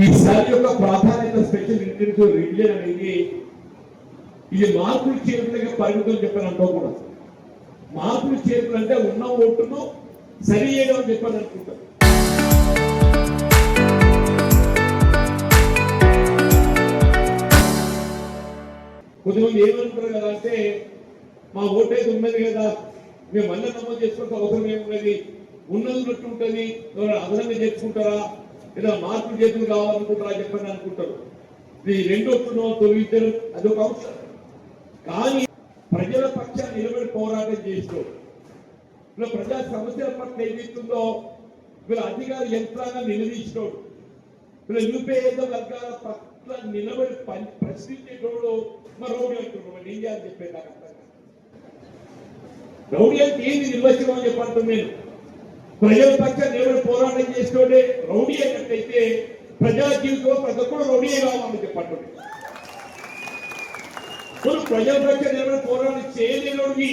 ఈసారి యొక్క ప్రాధాన్యత స్పెషల్ ఇంటెన్సివ్ రివిజన్ అనేది ఇది మార్పులు చేర్పులుగా పరిమితం చెప్పని అనుకోకూడదు. మార్పులు చేర్పులు అంటే ఉన్న ఓటును సరి చేయడం చెప్పని అనుకుంటారు. కొంతమంది ఏమనుకుంటారు కదా అంటే మా ఓటు అయితే ఉన్నది కదా, మేము మళ్ళీ నమోదు చేసుకోవాల్సిన అవసరం ఏమున్నది, ఉన్నది ఉన్నట్టు ఉంటుంది, అదనంగా చేసుకుంటారా, లేదా మార్పులు చేతులు కావాలనుకుంటారా చెప్పని అనుకుంటారు. ఈ రెండు ఒప్పును తొలగించడం అదొక అంశం. కానీ ప్రజల పక్షాన్ని నిలబడి పోరాటం చేసుకోడు, ఇలా ప్రజా సమస్యల పట్ల ఏదైతుందో వీళ్ళ అధికార యంత్రాంగం నిలదీసినోడు, వీళ్ళ నిరుపేద వర్గాల పట్ల నిలబడి ప్రశ్నించేటోడు మా రౌడీ అంటున్నాడు. మరి ఏం చేయాలని చెప్పేది నాకు అర్థం కాదు. రౌడీ అంటే ఏంది నిర్వచనం అని చెప్పంటున్నాను నేను. ప్రజల పక్షాన్ని నిలబడి పోరాటం చేసినోడే రౌడీ అన్నట్టయితే ప్రజా జీవితంలో ప్రతి ఒక్కరు రౌడీయే కావాలని చెప్పంటున్నాడు. నువ్వు ప్రజల పక్షాన్ని నిలబడి పోరాటం చేయలేనోడివి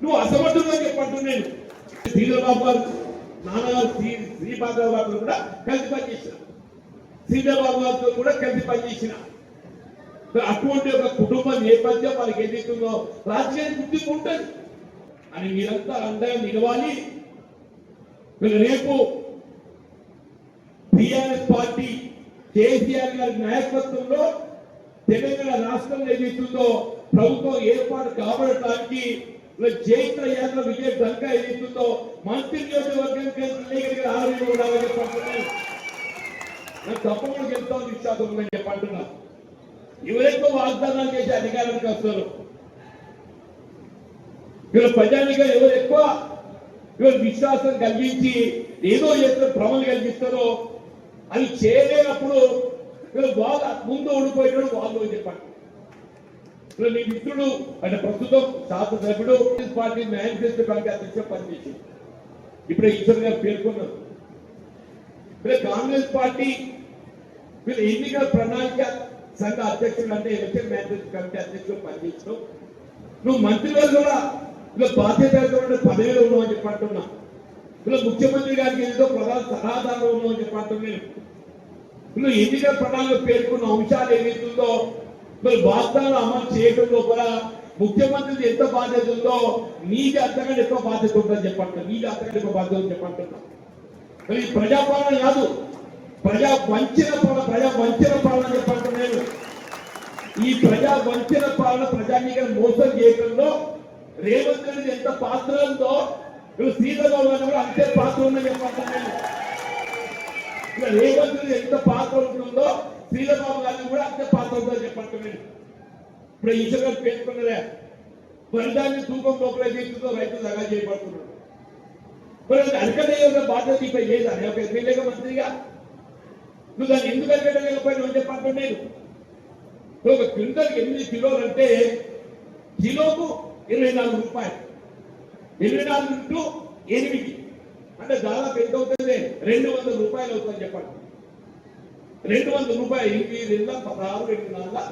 నువ్వు అసమర్థుడుగా చెప్పంటున్నాను. శ్రీధరబాబు గారు నాన్నగారు శ్రీపాద గారు కూడా కలిసి పనిచేసిన, శ్రీధరబాబు గారితో కూడా కలిసి పనిచేసిన. అటువంటి ఒక కుటుంబ నేపథ్యం మనకి ఏదైతుందో రాజకీయానికి గుర్తింపు ఉంటుంది అని మీరంతా అండగా నిలవాలి. రేపు టిఆర్ఎస్ పార్టీ కేసీఆర్ గారి నాయకత్వంలో తెలంగాణ రాష్ట్రంలో ఏదైతుందో ప్రభుత్వం ఏర్పాటు కాబడటానికి జైత్ర యాత్ర విజయ దంక ఏదైతుందో మంత్రి నియోజకవర్గం ఉండాలని చెప్పంటున్నాను. నాకు తప్పకుండా చెప్తాను నిశ్చాతం చెప్పంటున్నా. ఎవరెక్కువ వాగ్దానాలు చేసి అధికారానికి వస్తారు, వీళ్ళ ప్రజానిగా ఎవరు ఎక్కువ వీళ్ళు విశ్వాసం కలిగించి ఏదో చేస్తే భ్రమలు కలిగిస్తారో అది చేయలేనప్పుడు వీళ్ళు బాగా ముందు ఓడిపోయినాడు వాళ్ళు చెప్పండి. మీ మిత్రుడు అంటే ప్రస్తుతం శాసనసభ్యుడు పార్టీ మేనిఫెస్టో కమిటీ అధ్యక్షుడు పనిచేసి ఇప్పుడే ఈశ్వర్ గారు పేర్కొన్నారు. కాంగ్రెస్ పార్టీ వీళ్ళ ఎన్నికల ప్రణాళిక సంఘ అధ్యక్షుడు అంటే ఎలక్షన్ మేనిఫెస్టో కమిటీ అధ్యక్షుడు పనిచేసినావు. నువ్వు మంత్రిగా కూడా ఇలా బాధ్యత పదవిలో ఉన్నావు అని చెప్పంటున్నా. ఇలా ముఖ్యమంత్రి గారికి ఏదో ప్రధాన సలహాదారులు ఉన్నావు అని చెప్పంటున్నాను. ఇలా ఎన్నికల ప్రణాళిక పేర్కొన్న అంశాలు ఏదైతుందో మరి వాగ్దానాలు అమలు చేయడం లోపల ముఖ్యమంత్రి ఎంత బాధ్యత ఉందో నీది అంతకంటే ఎక్కువ బాధ్యత ఉందని చెప్పంటున్నా. నీది అంతకంటే ఎక్కువ బాధ్యత ఉందని చెప్పంటున్నా. మరి ప్రజాపాలన కాదు, ప్రజా వంచన పాలన చెప్పంటున్నాను. ఈ ప్రజా వంచన పాలన ప్రజానీకరణ మోసం చేయడంలో రేవంత్ రెడ్డి ఎంత పాత్ర ఉందో శ్రీధరబాబు గారు కూడా అంతే పాత్ర ఉందని చెప్పంటున్నాను. ఇక రేవంత్ రెడ్డి ఎంత పాత్ర ఉంటుందో శ్రీధరబాబు గారిని కూడా అంతే పాత్ర ఉందని చెప్పంటున్నాను. ఇప్పుడు ఈశ్వర్ గారు పేర్కొన్నదే వరిధాన్యం తూకం లోపల చేస్తుందో రైతులు దగా చేయబడుతున్నాడు. మరి అది అరకలేక బాధ్యత నీపై లేదా ఒక ఎమ్మెల్యేగా మంత్రిగా నువ్వు దాన్ని ఎందుకు అరకలేకపోయినా చెప్పంటున్నాను. ఒక క్వింటల్కి 8 కిలోలు అంటే కిలోకు 24 రూపాయలు, 24 ఇంటూ 8 అంటే దాదాపు ఎంత అవుతుంది? 200 రూపాయలు అవుతుందని చెప్పండి. 200 రూపాయలు 8 16 8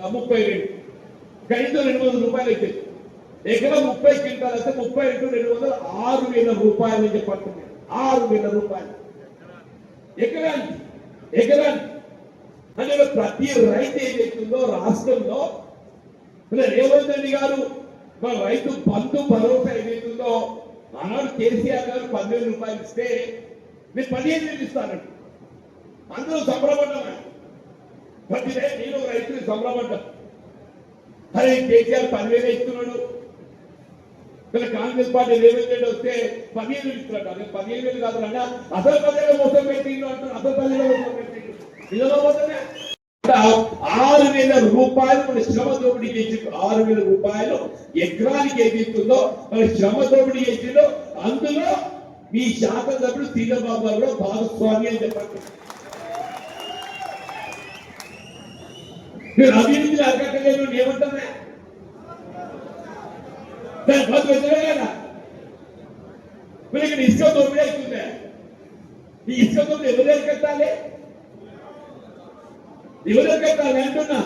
32 కనీసం 200 రూపాయలు అయితే ఎకరా 30 క్వింటాలు అయితే 30 ఇంటూ 200 6,000 రూపాయలు అని చెప్పండి. 6,000 రూపాయలు ఎకరానికి అంటే ప్రతి రైతు ఏదైతుందో రాష్ట్రంలో రేవంత్ రెడ్డి గారు మన రైతు బంధు భరోసా ఏదైతుందో ఆనాడు కేసీఆర్ గారు 10,000 రూపాయలు ఇస్తే నేను 15,000 ఇస్తానండి. అందరూ సంబరపడ్డా ప్రతి నేను రైతులు సంబరపడ్డా. అరే కేసీఆర్ 10,000 ఇస్తున్నాడు, కాంగ్రెస్ పార్టీ రేవంత్ రెడ్డి వస్తే 15,000 ఇస్తున్నాడు. అదే 15,000 కాదు అన్న అసలు 10,000 మోసం పెట్టిండు అంటారు. అసలు 10,000 మోసం పెట్టిండు ఇదిలో పోతే 6,000 రూపాయలు మన శ్రమ దోపిడీ చేసి 6,000 రూపాయలు ఎకరానికి ఏదైతుందో మన శ్రమ దోపిడీ చేసిందో అందులో మీ శాసనసభ్యుడు శ్రీధరబాబు గారు కూడా భాగస్వామి అని చెప్పండి. మీరు అభివృద్ధి అరకట్టలేదు ఏమంటారా? దాని బదులు వెళ్తారా కదా? మీరు ఇక్కడ ఇసుక దోపిడీ అవుతుందా? ఈ ఇసుక దోపిడీ ఎవరు అరకట్టాలి అంటున్నా.